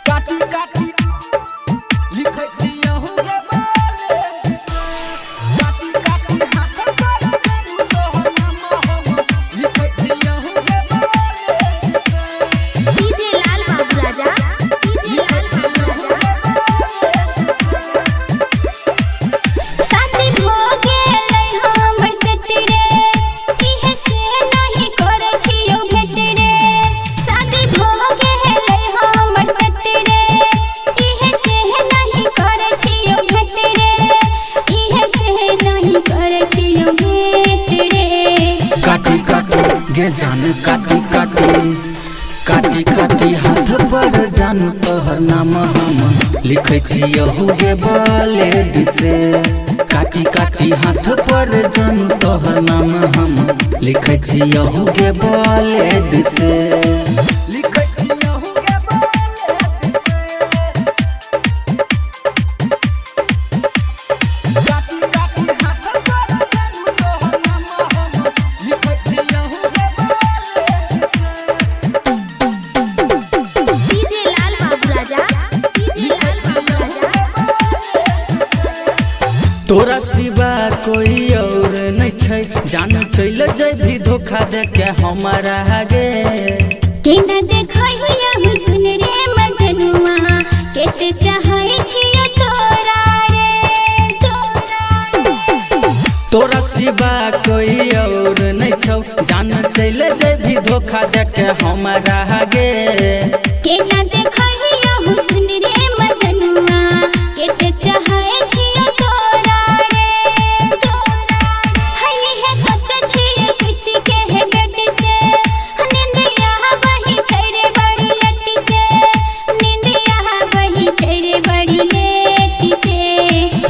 काटी काटी लिखै छी अहू के बाले काटी काटी हाथ पर जानू तोहर नाम हम लिखै छी अहू के बाले डीजे लाल बाबू राजा डीजे लाल बाबू राजा शादी हो गेलै हमर सेट रे इहे से नहीं करै छियौ भेट रे शादी हो गेलै हमर सेट रे इहे से नहीं करै छियौ भेट रे इहे से नहीं करै छियौ भेट रे काटी काटी गे जान काटी काटी काटी काटी हाथ पर जानू तोहर नाम हम लिखै छी अहू के बाले से काटी काटी हाथ पर जानू तोहर नाम हम लिखै छी अहू के बाले से लिखै छी अहू के बाले काटी काटी हाथ पर जानू तोहर नाम हम लिखै छी अहू के बाले डीजे लाल बाबू राजा डीजे लाल बाबू राजा तोरा सिवा कोई और नहीं छै जान चल जभी धोखा दे के हमारा आगे केना देखै हुया हुस्न रे मजनुआ केते चाहै छियो तोरा रे तोरा सिवा कोई और नहीं छौ जान चल जभी धोखा दे के हमारा आगे केना देखै हुया हुस्न रे मजनुआ केते चाहै छियो तोरा रे हई है सच छियो सुति के है बेटी से निंदिया बही छै रे बड़ी लट्टी से निंदिया बही छै रे बड़ी लेटी से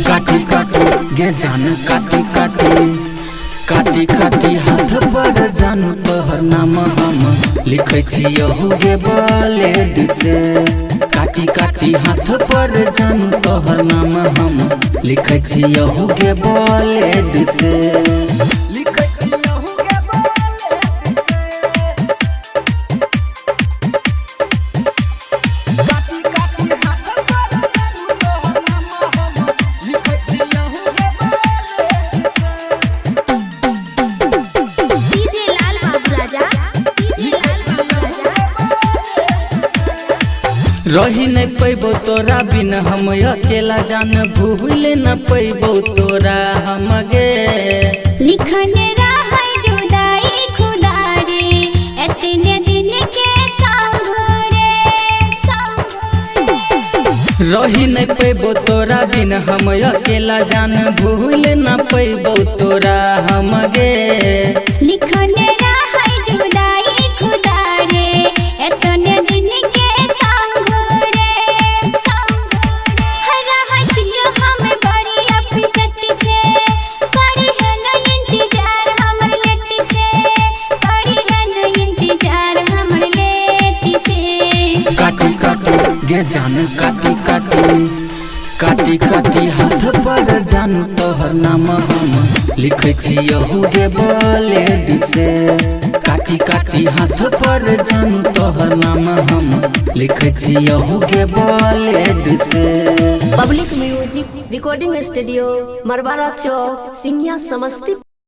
काटी काटी गे जान काटी काटी काटी काटी हाथ पर जानू तोहर नाम हम लिखै छी अहू के बाले से काटी काटी हाथ पर जानू तोहर नाम हम लिखै छी अहू के बाले से लिखै छी अहू के बाले काटी काटी हाथ पर जानू तोहर नाम हम लिखै छी अहू के बाले डीजे लाल बाबू राजा डीजे लाल बाबू राजा रही नहीं पैबो तोरा बिन हम अकेला जान भूल न पैबो तोरा हम गे लिखन रहै जुदाई खुदा रे एतने दिन के संग रही नहीं पैबो तोरा बिन हम अकेला जान भूल न पैबो तोरा हम गे लिखन रहै जुदाई खुदा रे एतने दिन के संग रहै छियो हम बड़ी अपसेट से करी है न इंतजार हमर लेटी से करी है न इंतजार हमर लेटी से काटी काटी गे जान काटी काटी काटी काटी हाथ पर जानू तोहर नाम हम लिखै छी अहू के बाले से काटी काटी हाथ पर जानू तोहर नाम हम लिखै छी अहू के बाले से पब्लिक म्यूजिक रिकॉर्डिंग स्टूडियो मरवारा चौक सिंघिया समस्तीपुर।